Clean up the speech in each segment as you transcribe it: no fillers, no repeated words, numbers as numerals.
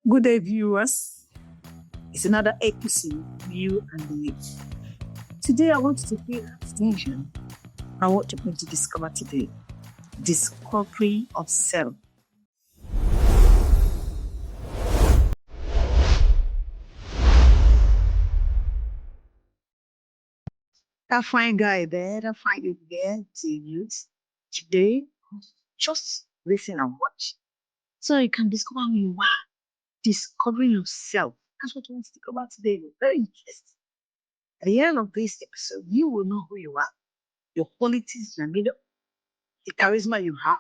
Good day, viewers. It's another episode with you and me. Today, I want you to pay attention. I want you to discover today discovery of self. That fine guy there, that fine lady there, to use today. Just listen and watch, so you can discover who you are. Discovering yourself. That's what I want to talk about today. Very interesting. At the end of this episode, you will know who you are, your qualities, your middle, the charisma you have.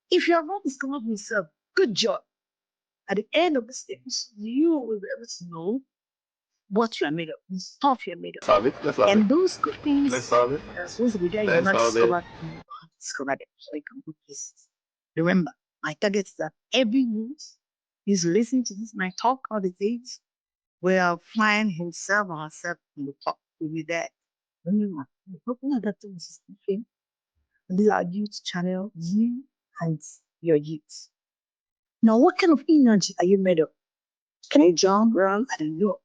If you have not discovered yourself, good job. At the end of this episode, you will be able to know what you are made of, the stuff you're made of. Solve it. Let's solve it. And those good things Let's solve it. that are supposed to be there, you will Let's not solve it. discover them. You will discover them. So you can go places. Remember, my target is that everyone is listening to this, my talk, all the things, will find himself or herself in the talk. Will be there. Remember, open other things is different. This is our youth channel, you and your youth. Now, what kind of energy are you made of? Can you jump around? I don't know.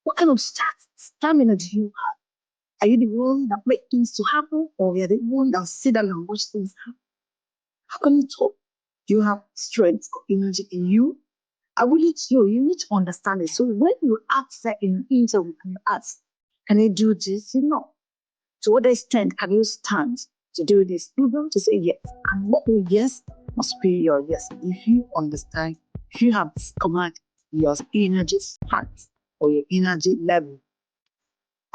What kind of stamina do you have? Are you the one that make things to happen, or are the one that sit down and watch things happen? How can you talk? Do you have strength or energy in you? I will need you need to understand it. So when you ask that in interview, you ask, can you do this? You know. To what extent can you stand to do this? You want to say yes. And what your yes must be your yes. If you understand, if you have discovered your energy part or your energy level.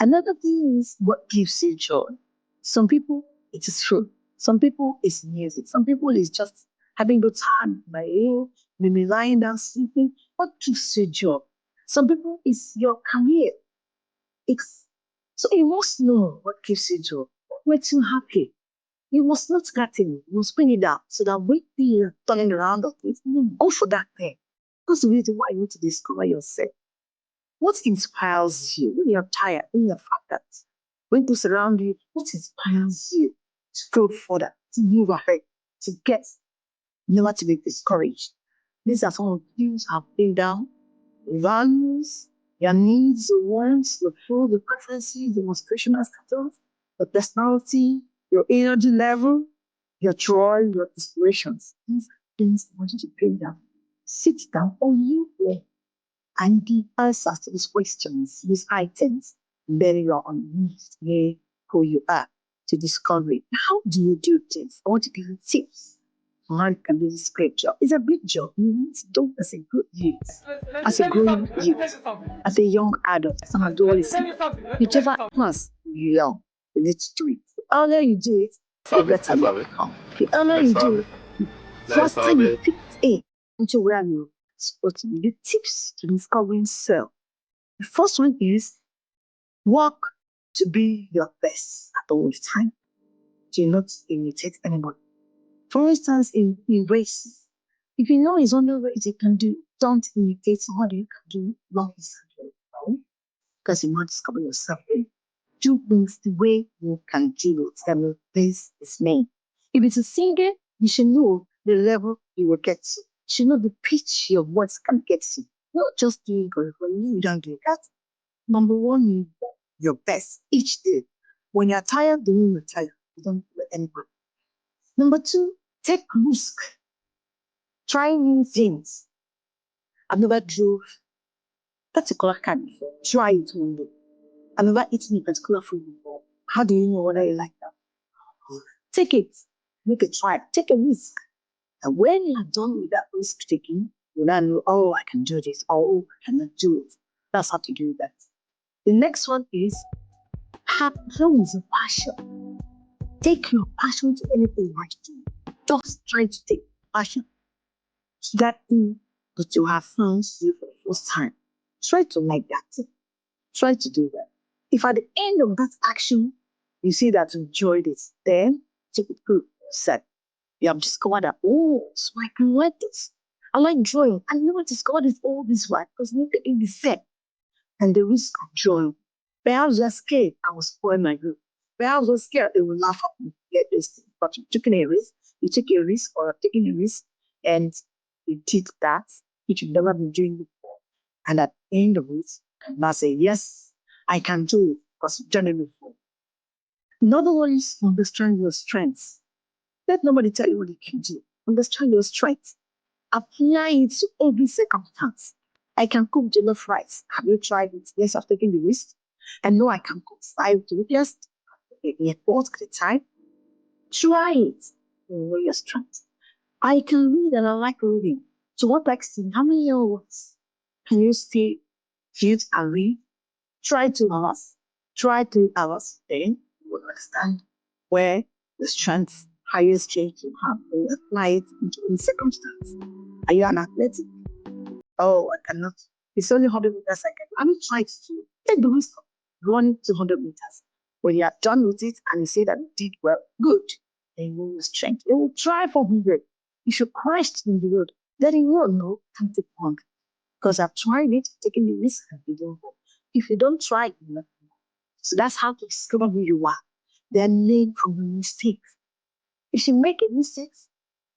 Another thing is what gives you joy. Some people, it is food. Some people, it's music. Some people, it's just having good time by you, maybe lying down sleeping. What gives you joy? Some people, it's your career. It's so you must know what gives you joy, what makes you happy. You must not get it. You must bring it out so that when you're turning around of it, you go for that thing. That's the reason why you need to discover yourself. What inspires you when you're tired, when you're that when those around you, what inspires you to go further, to move ahead, to get, never to be discouraged? These are some of the things I've been down. Values, your needs, your wants, your food, your preferences, your motivational status, your personality, your energy level, your joy, your inspirations. These are things I want you to bring down. Sit down on you and the answers to these questions, these items, very your on who you are to discover it. How do you do this? I want to give you tips. How you can do this great job. It's a big job. You need to do as a good youth, as a growing youth, as a young adult, as an adolescent, whichever class you are, you need to do it. The earlier you do it, the better you become. The earlier you do it, the faster you fit in into where you're supposed to be. The tips to discovering self. The first one is work to be your best at all time. Do not imitate anybody. For instance, in races, if you know it's only race you can do, don't imitate somebody you can do long as you do, because you want to discover yourself. Do things the way you can do it. I mean, this is me. If it's a singer, you should know the level you will get to. You should know the pitch your voice can get to. Not just doing it when you don't do that. Number one, you do your best each day. When you're tired, don't you're tired. You don't do anybody. Number two, take risk. Try new things. I've never drove particular car before. Try it one day. I've never eaten a particular food before. How do you know whether you like that? Take it. Make a try. Take a risk. And when you're done with that risk taking, you now know, oh, I can do this. Oh, I cannot do it. That's how to do that. The next one is have is a passion. Take your passion to anything you want to do. Just try to take passion to that thing that you have found to do for the first time. Try to like that. Try to do that. If at the end of that action you see that you enjoyed it, then take it good. Set. You have discovered that, oh, so I can like this. I like drawing. I never discovered this all this while because nothing in the set. And the risk of drawing. Perhaps you're scared I will spoil my group. Perhaps you're scared they will laugh at me. Get this thing. But you took a risk, you take a risk or taking a risk, and you did that. which you've never been doing before. And at the end of it, now say, yes, I can do it because you've done it before. Another one is understand your strengths. Let nobody tell you what you can do. Understand your strengths. Apply it to every circumstance. I can cook jollof rice. Have you tried it? Yes, I've taken the risk. And no, I can cook 5 to yes, a fourth at a time. Try it. Know your strengths. I can read and I like reading. To what extent? How many hours can you stay cute and read? Try 2 hours. Try 3 hours. Then you will understand where the strengths, highest change you have when you apply it into any circumstance. Are you an athletic? Oh, I cannot. It's only 100 meters I can. I'm trying to take the risk of running 200 meters. When you are done with it and you say that you did well, good. Then you will strength. You will try for 100. You should crash in the road. Then you will know can take long. Because I've tried it, taking the risk and you don't go. If you don't try, you will not know. So that's how to discover who you are. Then learn from your mistakes. If you make a mistake,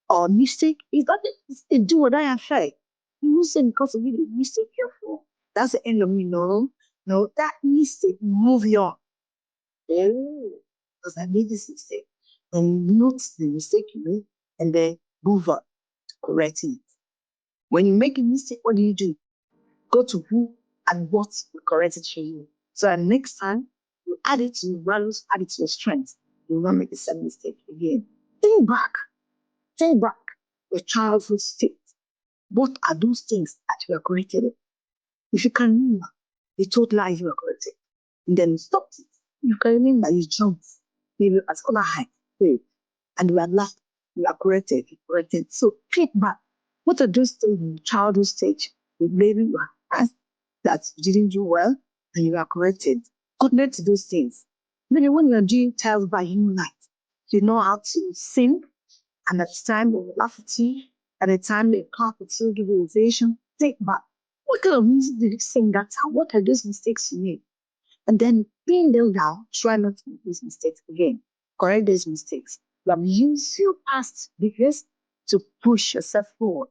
or mistake is not a do or die affair. You say because of the mistake you're for. That's the end of me. No, no, that mistake move you on. Oh, because I made this mistake. And note the mistake you made and then move on, correcting it. When you make a mistake, what do? Go to who and what will correct it for you. So that next time you add it to your values, add it to your strengths. You will not make the same mistake again. Think back. Think back your childhood state. What are those things that you are created? If you can remember the total life you are created, and then stop it. You can remember you jumped, maybe at other height, and you are laughed, you are corrected, you corrected. So think back. What are those things in childhood stage? Maybe you are that you didn't do well and you are corrected. Connect to those things. Maybe when you are doing trials by human light, you know how to sing, and at the time they will laugh at you. At the time they clap at you, give you ovation. Think back. What kind of music did you sing that time? What are those mistakes you made? And then being them down, try not to make these mistakes again. Correct those mistakes. You have used your past because to push yourself forward.